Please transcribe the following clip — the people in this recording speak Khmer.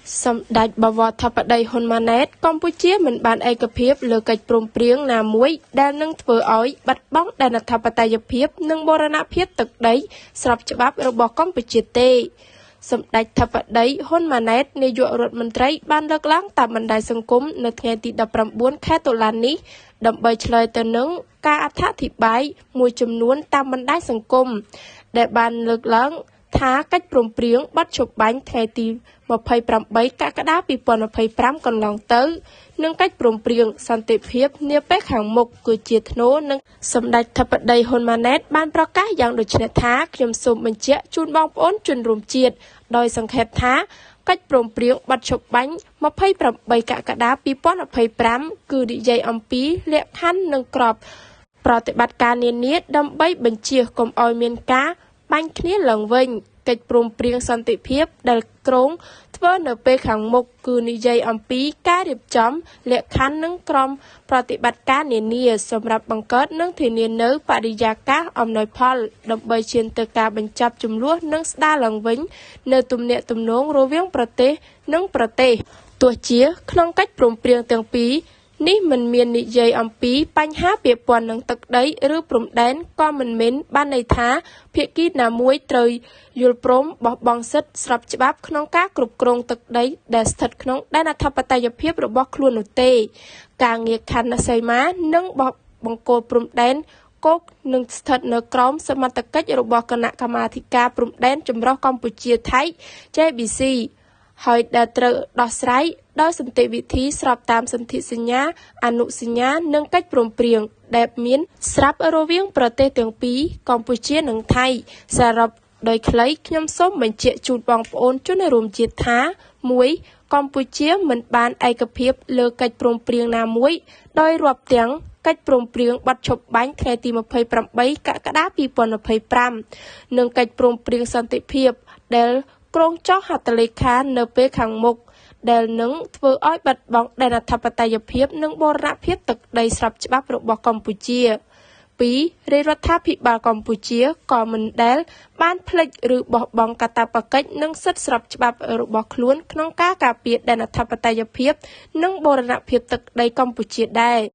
Some that Bavatapaday Honmanet, Compuchia, Ban Ekapip, look at Prumpriang, Namui, Danung Tvoi, but Bong than a Tapataya Pip, Nung Borana Pip took day, Srapchabab, Robo Compuchite. Some that Tapaday, Honmanet, Nejo Rotmantray, Bandak Lang, Tabandai Sungkum, Natati da Prambun, Catolani, Dump by Chloitanung, Ka Atati by, Muchum Noon, Tabandai Sungkum. That ban look long. ថាកិច្ចព្រមព្រៀងបတ်ជប់បាញ់ថ្ងៃទី28កក្កដា2025កន្លងទៅនឹងកិច្ចព្រមព្រៀងសន្តិភាពនាពេលខាងមុខគឺជាធ្នូនឹងសម្ដេចធិបតីហ៊ុនម៉ាណែតបានប្រកាសយ៉ាងដូចនេះថាខ្ញុំសូមបញ្ជាក់ជូនបងប្អូនជនរួមជាតិដោយសង្ខេបថាកិច្ចព្រមព្រៀងបတ်ជប់បាញ់28កក្កដា2025គឺនិយាយអំពីលក្ខខណ្ឌនិងក្របប្រតិបត្តិការនានាដើម្បីបញ្ជាកុំឲ្យមានការបាញ់គ្នាឡើងវិញកិច្ចព្រមព្រៀងសន្តិភាពដែលក្រុងធ្វើនៅពេលខាងមុខគឺនិយាយអំពីការរៀបចំលក្ខខណ្ឌនិងក្រមប្រតិបត្តិការនានាសម្រាប់បង្កើតនិងធានានៅបរិយាកាសអំណោយផលដើម្បីឈានទៅការបញ្ចប់ជម្លោះនិងស្ដារឡើងវិញនៅទំនាក់ទំនងរវាងប្រទេសនិងប្រទេសទោះជាក្នុងកិច្ចព្រមព្រៀងទាំងពីរនេះមិនមាននិយាយអំពីបញ្ហាពាក់ព័ន្ធនឹងទឹកដីឬព្រំដែនក៏មិនមែនបានន័យថាភាគីណាមួយត្រូវយល់ព្រមបោះបង់សិទ្ធិស្របច្បាប់ក្នុងការគ្រប់គ្រងទឹកដីដែលស្ថិតក្នុងដែនអធិបតេយ្យភាពរបស់ខ្លួននោះទេការងារខណ្ឌសីមានិងបង្គោលព្រំដែនគោកនឹងស្ថិតនៅក្រោមសមត្ថកិច្ចរបស់គណៈកម្មាធិការព្រំដែនចម្រុះកម្ពុជាថៃ JBC ហើយដែលត្រូវដោះស្រាយដោយសន្តិវិធីស្របតាមសន្ធិសញ្ញាអនុសញ្ញានិងកិច្ចព្រមព្រៀងដែលមានស្រាប់រវាងប្រទេសទាំងពីរកម្ពុជានិងថៃសរុបដោយខ្លីខ្ញុំសូមបញ្ជាក់ជូនបងប្អូនជនរួមជាតិថា1កម្ពុជាមិនបានឯកភាពលើកិច្ចព្រមព្រៀងណាមួយដោយរាប់ទាំងកិច្ចព្រមព្រៀងបတ်ឈប់បាញ់ថ្ងៃទី28កក្កដា2025និងកិច្ចព្រមព្រៀងសន្តិភាពដែលក្រុងចុះហត្ថលេខានៅពេលខាងមុខដែលនឹងធ្វើឲ្យបាត់បង់ដែនអធិបតេយ្យភាពនិងបូរណភាពទឹកដីស្របច្បាប់របស់កម្ពុជា2រាជរដ្ឋាភិបាលកម្ពុជាក៏មិនដែលបានផ្លិចឬបោះបង់កាតព្វកិច្ចនិងសិទ្ធិស្របច្បាប់របស់ខ្លួនក្នុងការការពារដែនអធិបតេយ្យភាពនិងបូរណភាពទឹកដីកម្ពុជាដែរ